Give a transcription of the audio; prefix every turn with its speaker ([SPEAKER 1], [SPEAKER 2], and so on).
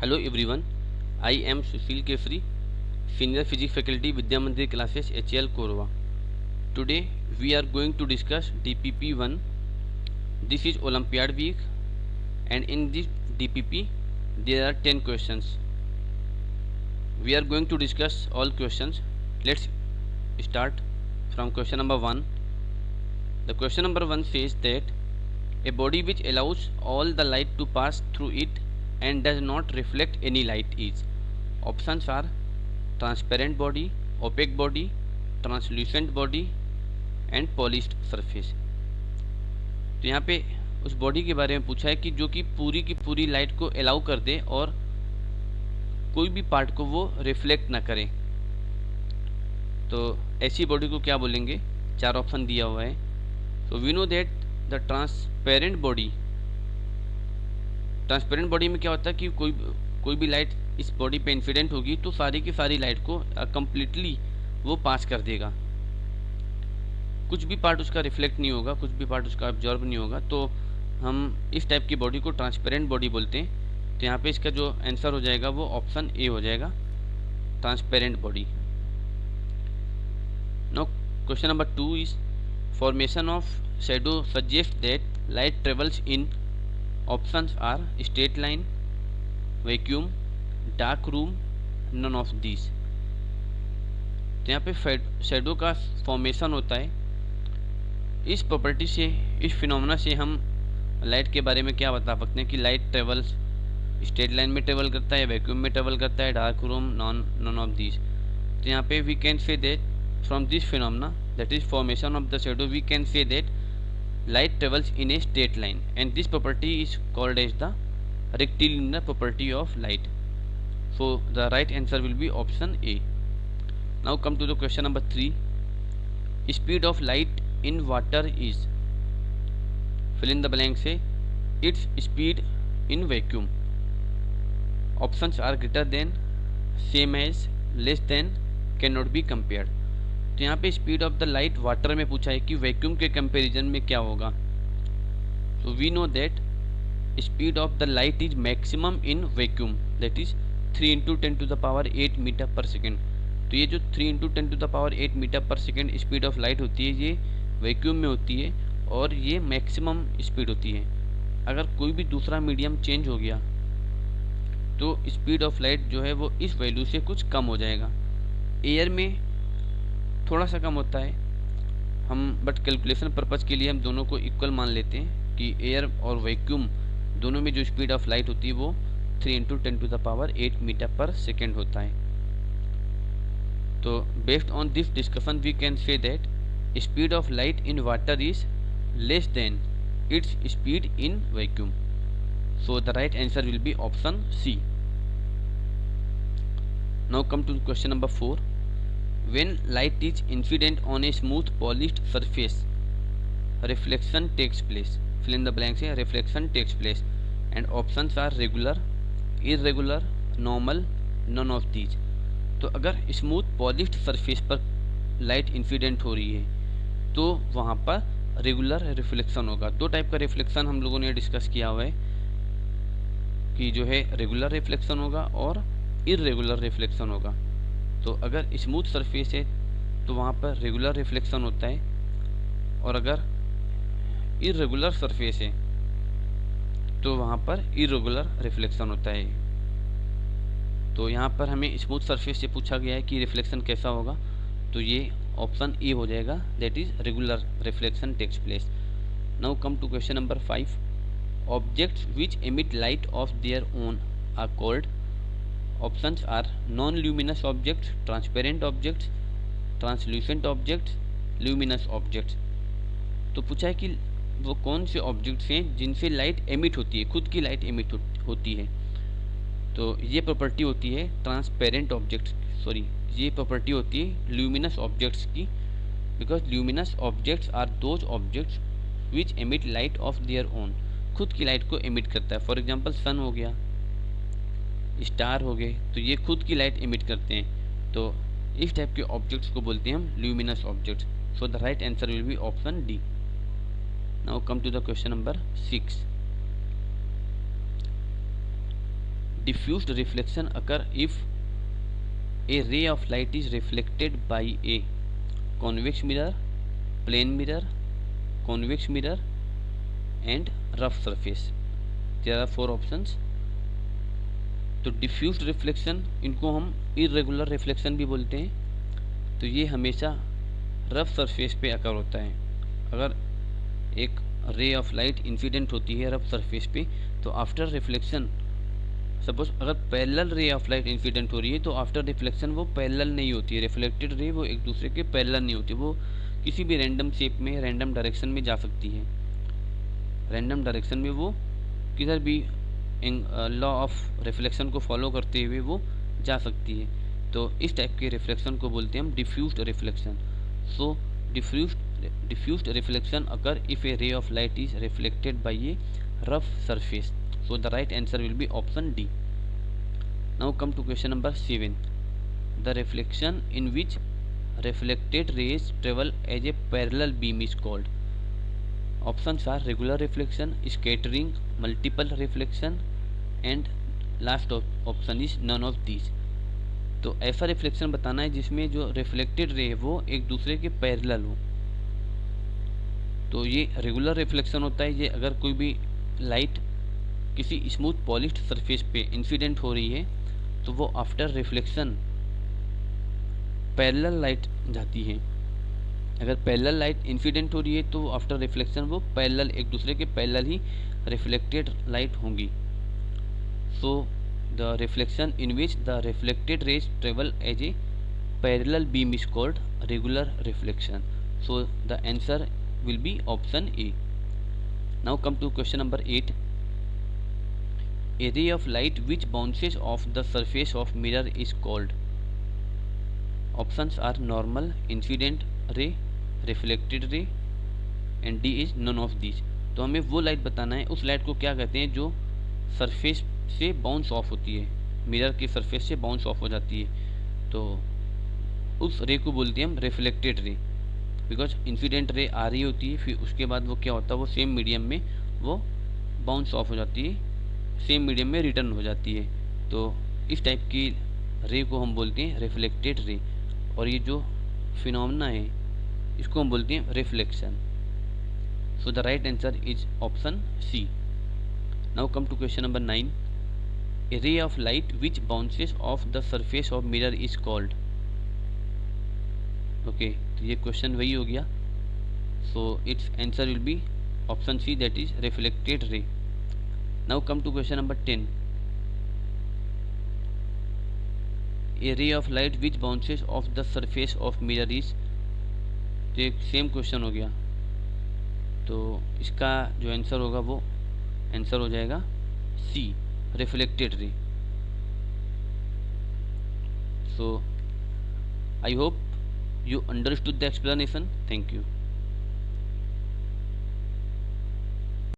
[SPEAKER 1] Hello everyone, I am Sushil Kefri, Senior Physics Faculty Vidya Mandir Classes HL Korwa. Today we are going to discuss DPP1. This is Olympiad week and in this DPP there are 10 questions. We are going to discuss all questions. Let's start from question number 1. The question number 1 says that a body which allows all the light to pass through it and does not reflect any light is. Options are transparent body, opaque body, translucent body and polished surface. तो यहाँ पे उस body के बारे में पूछा है कि जो कि पूरी की पूरी लाइट को अलाउ कर दे और कोई भी पार्ट को वो रिफ्लेक्ट ना करे। तो ऐसी बॉडी को क्या बोलेंगे? 4 ऑप्शन दिया हुआ है। So we know that the transparent body में क्या होता है कि कोई भी लाइट इस बॉडी पे इंसिडेंट होगी तो सारी की सारी लाइट को कम्प्लीटली वो पास कर देगा, कुछ भी पार्ट उसका रिफ्लेक्ट नहीं होगा, कुछ भी पार्ट उसका ऑब्जॉर्व नहीं होगा। तो हम इस टाइप की बॉडी को ट्रांसपेरेंट बॉडी बोलते हैं। तो यहाँ पे इसका जो आंसर हो जाएगा वो ऑप्शन ए हो जाएगा, transparent body. Now question number 2 is formation of shadow suggest that light travels in. Options are straight line, vacuum, dark room, none of this. तो यहाँ पे शैडो का फॉर्मेशन होता है। इस प्रॉपर्टी से, इस फिनोमेना से हम लाइट के बारे में क्या बता सकते हैं कि लाइट ट्रेवल्स स्ट्रेट लाइन में ट्रेवल करता है, वैक्यूम में ट्रेवल करता है, dark room, none of this. तो यहाँ पे we can say that from this phenomena that is formation of the shadow we can say that light travels in a straight line and this property is called as the rectilinear property of light. So the right answer will be option A. Now come to the question number 3. Speed of light in water is. Fill in the blank. Say its speed in vacuum. Options are greater than, same as, less than, cannot be compared. तो यहाँ पे speed of the light water में पूछा है कि vacuum के comparison में क्या होगा। So we know that speed of the light is maximum in vacuum, that is 3 × 10⁸ metre per second. तो ये जो 3 × 10⁸ metre per second speed of light होती है ये वैक्यूम में होती है और ये मैक्सिमम स्पीड होती है। अगर कोई भी दूसरा मीडियम चेंज हो गया तो स्पीड ऑफ लाइट जो है वो इस वैल्यू से कुछ कम हो जाएगा। एयर में थोड़ा सा कम होता है, हम बट कैलकुलेशन पर्पज़ के लिए हम दोनों को इक्वल मान लेते हैं कि एयर और वैक्यूम दोनों में जो स्पीड ऑफ लाइट होती है वो 3 × 10⁸ मीटर पर सेकेंड होता है। तो based on this discussion we can say that speed of light in water is less than its speed in vacuum. So the right answer will be option C. Now come to question number 4. When light is incident on a smooth polished surface, reflection takes place. Fill in the blanks here. Reflection takes place and options are regular, irregular, normal, none of these. तो अगर smooth polished surface पर light incident हो रही है तो वहाँ पर regular reflection होगा। 2 टाइप का रिफ्लेक्शन हम लोगों ने डिस्कस किया हुआ है कि जो है रेगुलर रिफ्लेक्शन होगा और इरेगुलर रिफ्लेक्शन होगा। तो अगर स्मूथ सरफेस है तो वहाँ पर रेगुलर रिफ्लेक्शन होता है और अगर इरेगुलर सरफेस है तो वहाँ पर इरेगुलर रिफ्लेक्शन होता है। तो यहाँ पर हमें स्मूथ सरफेस से पूछा गया है कि रिफ्लेक्शन कैसा होगा, तो ये ऑप्शन ए हो जाएगा, that is regular reflection takes place. Now come to question number 5. Objects which emit light of their own are called. Options are non-luminous objects, transparent objects, translucent objects, luminous objects. तो पूछा है कि वो कौन से objects हैं जिनसे light emit होती है, खुद की लाइट एमिट होती है। तो ये प्रॉपर्टी होती है ट्रांसपेरेंट ऑब्जेक्ट्स, ये प्रॉपर्टी होती है ल्यूमिनस ऑब्जेक्ट्स की, because luminous objects are those objects which emit light of their own, खुद की लाइट को एमिट करता है। फॉर एग्जाम्पल सन हो गया, स्टार हो गए, तो ये खुद की लाइट एमिट करते हैं। तो इस टाइप के ऑब्जेक्ट्स को बोलते हैं हम luminous objects. So the right answer will be option D. Now come to the question number 6. diffused reflection occur if a ray of light is reflected by a convex mirror, plane mirror, convex mirror and rough surface. There are 4 options. तो diffused reflection, इनको हम irregular reflection भी बोलते हैं। तो ये हमेशा rough surface पे अकर होता है। अगर एक रे ऑफ लाइट इंसिडेंट होती है रफ सरफेस पे, तो आफ्टर रिफ्लेक्शन, सपोज अगर parallel ray of light incident हो रही है तो आफ्टर रिफ्लेक्शन वो पैरेलल नहीं होती है, रिफ्लेक्टेड रे वो एक दूसरे के पैरेलल नहीं होती, वो किसी भी रैंडम शेप में, रैंडम डायरेक्शन में जा सकती है। रैंडम डायरेक्शन में वो किधर भी लॉ ऑफ रिफ्लेक्शन को फॉलो करते हुए वो जा सकती है। तो इस टाइप के रिफ्लेक्शन को बोलते हैं हम diffused reflection. So diffused reflection occur if a ray of light is reflected by a rough surface. So the right answer will be option D. Now come to question number 7. The reflection in which reflected rays travel as a parallel beam is called. Options are regular reflection, scattering, multiple reflection and last option is none of these. तो ऐसा reflection बताना है जिसमें जो reflected ray है वो एक दूसरे के पैरेलल हो। तो ये रेगुलर रिफ्लेक्शन होता है। ये अगर कोई भी लाइट किसी स्मूथ पॉलिश्ड सरफेस पे इंसिडेंट हो रही है तो वो आफ्टर रिफ्लेक्शन पैरेलल लाइट जाती है। अगर पैरेलल लाइट इंसिडेंट हो रही है तो आफ्टर रिफ्लेक्शन वो पैरेलल, एक दूसरे के पैरेलल ही रिफ्लेक्टेड लाइट होंगी। सो the reflection in which the reflected rays travel as a parallel beam is called regular reflection. So the answer will be option A. Now come to question number 8. A ray of light which bounces off the surface of mirror is called. Options are normal, incident ray, reflected ray and D is none of these. तो हमें वो light बताना है, उस light को क्या कहते हैं जो सरफेस से बाउंस ऑफ होती है, मिरर के सरफेस से बाउंस ऑफ हो जाती है। तो उस रे को बोलते हैं हम reflected ray, because incident ray आ रही होती है, फिर उसके बाद वो क्या होता है, वो सेम मीडियम में वो बाउंस ऑफ हो जाती है, सेम मीडियम में रिटर्न हो जाती है। तो इस टाइप की रे को हम बोलते हैं रिफ्लेक्टेड रे, और ये जो फिनोमेना है इसको हम बोलते हैं reflection. So the right answer is option C. Now come to question number 9. A ray of light which bounces off the surface of mirror is called. Okay, तो ये क्वेश्चन वही हो गया। So its answer will be option C, that is reflected ray. Now come to question number 10. A ray of light which bounces off the surface of mirror is, तो एक same question हो गया। तो इसका जो आंसर होगा वो answer हो जाएगा C, reflected ray. So I hope you understood the explanation. Thank you.